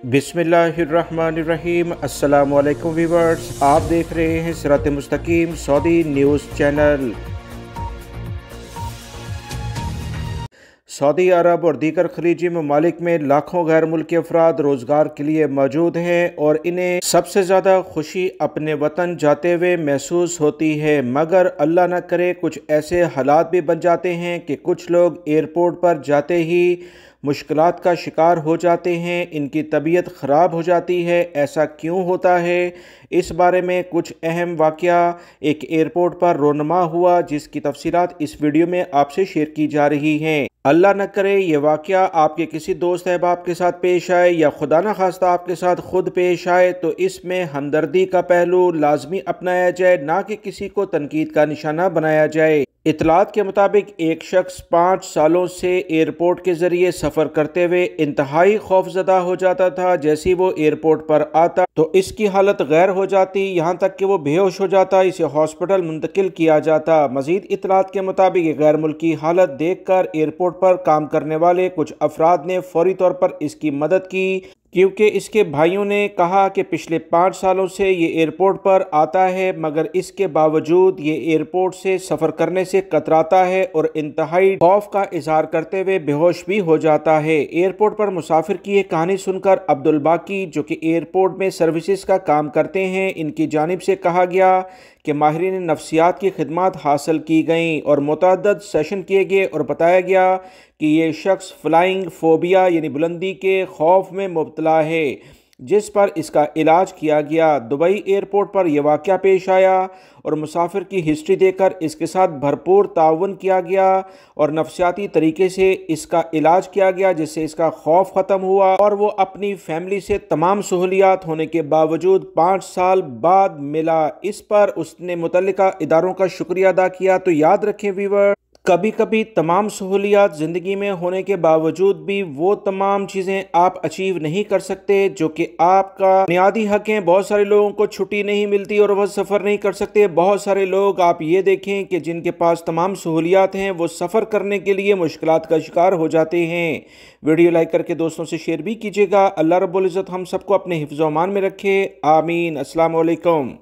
बिस्मिल्लाहिर्रहमानिर्रहीम। अस्सलामु अलैकुम व्यूअर्स, आप देख रहे हैं सिरात मुस्तकीम सऊदी न्यूज़ चैनल। सऊदी अरब और दीगर खलीजी ममालिक में लाखों गैर मुल्की अफराद रोज़गार के लिए मौजूद हैं और इन्हें सबसे ज़्यादा खुशी अपने वतन जाते हुए महसूस होती है, मगर अल्लाह न करे कुछ ऐसे हालात भी बन जाते हैं कि कुछ लोग एयरपोर्ट पर जाते ही मुश्किलात का शिकार हो जाते हैं, इनकी तबीयत ख़राब हो जाती है। ऐसा क्यों होता है, इस बारे में कुछ अहम वाक़या एक एयरपोर्ट पर रोनमा हुआ, जिसकी तफसीलात इस वीडियो में आपसे शेयर की जा रही हैं। अल्लाह न करे ये वाक़या आपके किसी दोस्त अहबाब के साथ पेश आए या खुदा न खास्ता आपके साथ खुद पेश आए तो इसमें हमदर्दी का पहलू लाजमी अपनाया जाए, ना कि किसी को तनकीद का निशाना बनाया जाए। इतलात के मुताबिक एक शख्स 5 सालों से एयरपोर्ट के ज़रिए सफ़र करते हुए इंतहाई खौफजदा हो जाता था। जैसे ही वो एयरपोर्ट पर आता तो इसकी हालत गैर हो जाती, यहाँ तक कि वो बेहोश हो जाता, इसे हॉस्पिटल मुंतकिल किया जाता। मज़ीद इतलात के मुताबिक गैर मुल्की हालत देख कर एयरपोर्ट पर काम करने वाले कुछ अफराद ने फौरी तौर पर इसकी मदद की, क्योंकि इसके भाइयों ने कहा कि पिछले 5 सालों से ये एयरपोर्ट पर आता है, मगर इसके बावजूद ये एयरपोर्ट से सफ़र करने से कतराता है और इंतहाई खौफ का इजहार करते हुए बेहोश भी हो जाता है। एयरपोर्ट पर मुसाफिर की ये कहानी सुनकर अब्दुल बाकी, जो कि एयरपोर्ट में सर्विसेज का काम करते हैं, इनकी जानिब से कहा गया कि माहिरीन नफ्सियात की खिदमत हासिल की गई और मुतअद्दिद सेशन किए गए और बताया गया कि ये शख्स फ्लाइंग फोबिया यानी बुलंदी के खौफ में मुब्तला है, जिस पर इसका इलाज किया गया। दुबई एयरपोर्ट पर यह वाक़या पेश आया और मुसाफिर की हिस्ट्री देकर इसके साथ भरपूर ताउन किया गया और नफ्सियाती तरीके से इसका इलाज किया गया, जिससे इसका खौफ ख़त्म हुआ और वो अपनी फैमिली से तमाम सहूलियात होने के बावजूद 5 साल बाद मिला। इस पर उसने मुतल्लिका इदारों का शुक्रिया अदा किया। तो याद रखें व्यूअर, कभी कभी तमाम सहूलियात ज़िंदगी में होने के बावजूद भी वो तमाम चीज़ें आप अचीव नहीं कर सकते जो कि आपका बुनियादी हक हैं। बहुत सारे लोगों को छुट्टी नहीं मिलती और वह सफ़र नहीं कर सकते। बहुत सारे लोग आप ये देखें कि जिनके पास तमाम सहूलियात हैं वो सफ़र करने के लिए मुश्किलात का शिकार हो जाते हैं। वीडियो लाइक करके दोस्तों से शेयर भी कीजिएगा। अल्लाह रब्बुल इज़्ज़त हम सबको अपने हिफ्ज़-ओ-अमान में रखे। आमीन। अस्सलाम वालेकुम।